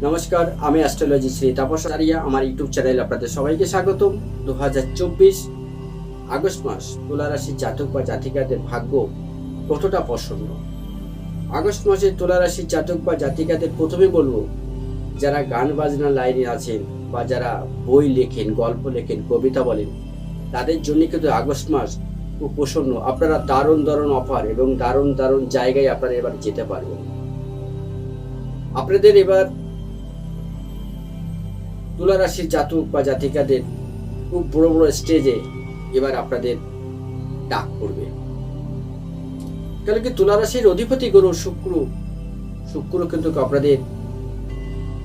নমস্কার, আমি অ্যাস্ট্রোলজি শ্রী তাপস আচারিয়া। আমার ইউটিউব চ্যানেলে আপনাদের সবাইকে স্বাগতম। 2024 আগস্ট মাস তুলা রাশির জাতক বা জাতিকাদের ভাগ্য কতটা প্রসন্ন। আগস্ট মাসে তুলা রাশির জাতক বা জাতিকাদের প্রথমে বলবো, যারা গান বাজনার লাইনে আছেন বা যারা বই লেখেন, গল্প লেখেন, কবিতা বলেন, তাদের জন্য কিন্তু আগস্ট মাস খুব প্রসন্ন। আপনারা দারুণ দারুণ অফার এবং দারুণ দারুণ জায়গায় আপনারা এবার যেতে পারবেন। আপনাদের এবার তুলা রাশির জাতক বা জাতিকাদের খুব বড় বড় স্টেজে এবার আপনাদের ডাক পড়বে। কেন কি তুলা রাশির অধিপতি গ্রহ শুক্র কিন্তু আপনাদের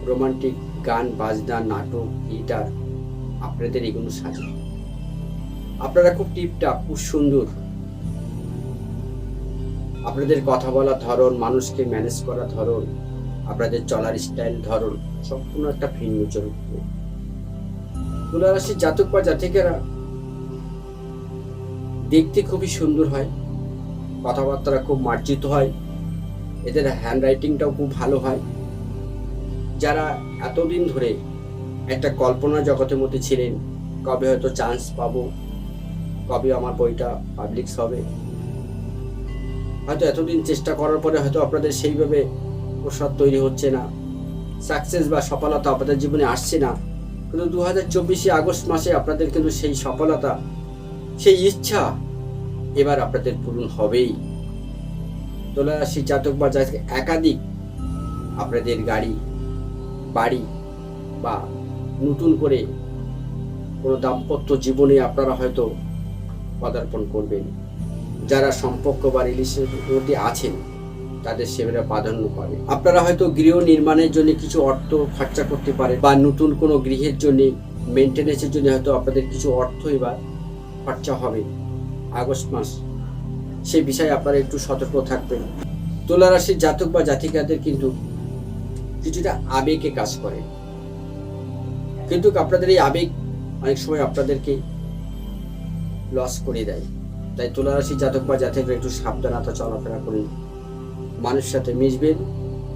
রোমান্টিক গান বাজনা, নাটক, গিটার আপনাদের এগুলো সাজে। আপনারা খুব টিপটাপ, খুব সুন্দর। আপনাদের কথা বলার ধরন, মানুষকে ম্যানেজ করার ধরন, আপনাদের চলার স্টাইল ধরন সম্পূর্ণ একটা ভিন্ন চরিত্র। তুলা রাশির জাতক বা জাতিকারা দেখতে খুবই সুন্দর হয়, কথাবার্তা খুব মার্জিত হয়, এদের হ্যান্ড রাইটিংটাও খুব ভালো হয়। যারা এতদিন ধরে একটা কল্পনা জগতের মধ্যে ছিলেন, কবে হয়তো চান্স পাবো, কবে আমার বইটা পাবলিশ হবে, হয়তো এতদিন চেষ্টা করার পরে হয়তো আপনাদের সেইভাবে প্রসাদ তৈরি হচ্ছে না, সাকসেস বা সফলতা আপনাদের জীবনে আসছে না, কিন্তু 2024 আগস্ট মাসে আপনাদের কিন্তু সেই সফলতা, সেই ইচ্ছা এবার আপনাদের পূরণ হবেই। তুলা রাশির জাতক বা জাতিকা একাধিক আপনাদের গাড়ি, বাড়ি বা নতুন করে কোনো দাম্পত্য জীবনে আপনারা হয়তো পদার্পণ করবেন। যারা সম্পর্ক বা রিলেশনের মধ্যে আছেন তাদের সেভাবে প্রাধান্য পাবে। আপনারা হয়তো গৃহ নির্মাণের জন্য কিছু অর্থ খরচা করতে পারেন, বা নতুন কোনো গৃহের জন্য মেনটেন্যান্সের জন্য হয়তো আপনাদের কিছু অর্থ এবার খরচা হবে আগস্ট মাস। সেই বিষয়ে আপনারা একটু সতর্ক থাকবেন। তুলা রাশির জাতক বা জাতিকাদের কিন্তু কিছুটা আবেগে কাজ করে, কিন্তু আপনাদের এই আবেগ অনেক সময় আপনাদেরকে লস করে দেয়। তাই তুলা রাশির জাতক বা জাতিকরা একটু সাবধানতা চলাফেরা করুন। মানুষের সাথে মিশবেন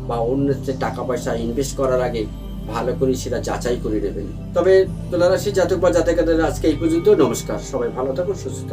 বা অন্যের টাকা পয়সা ইনভেস্ট করার আগে ভালো করে সেটা যাচাই করে নেবেন। তবে তুলা রাশির জাতক বা জাতিকাদের আজকে এই পর্যন্ত। নমস্কার, সবাই ভালো থাকুন, সুস্থ থাকুন।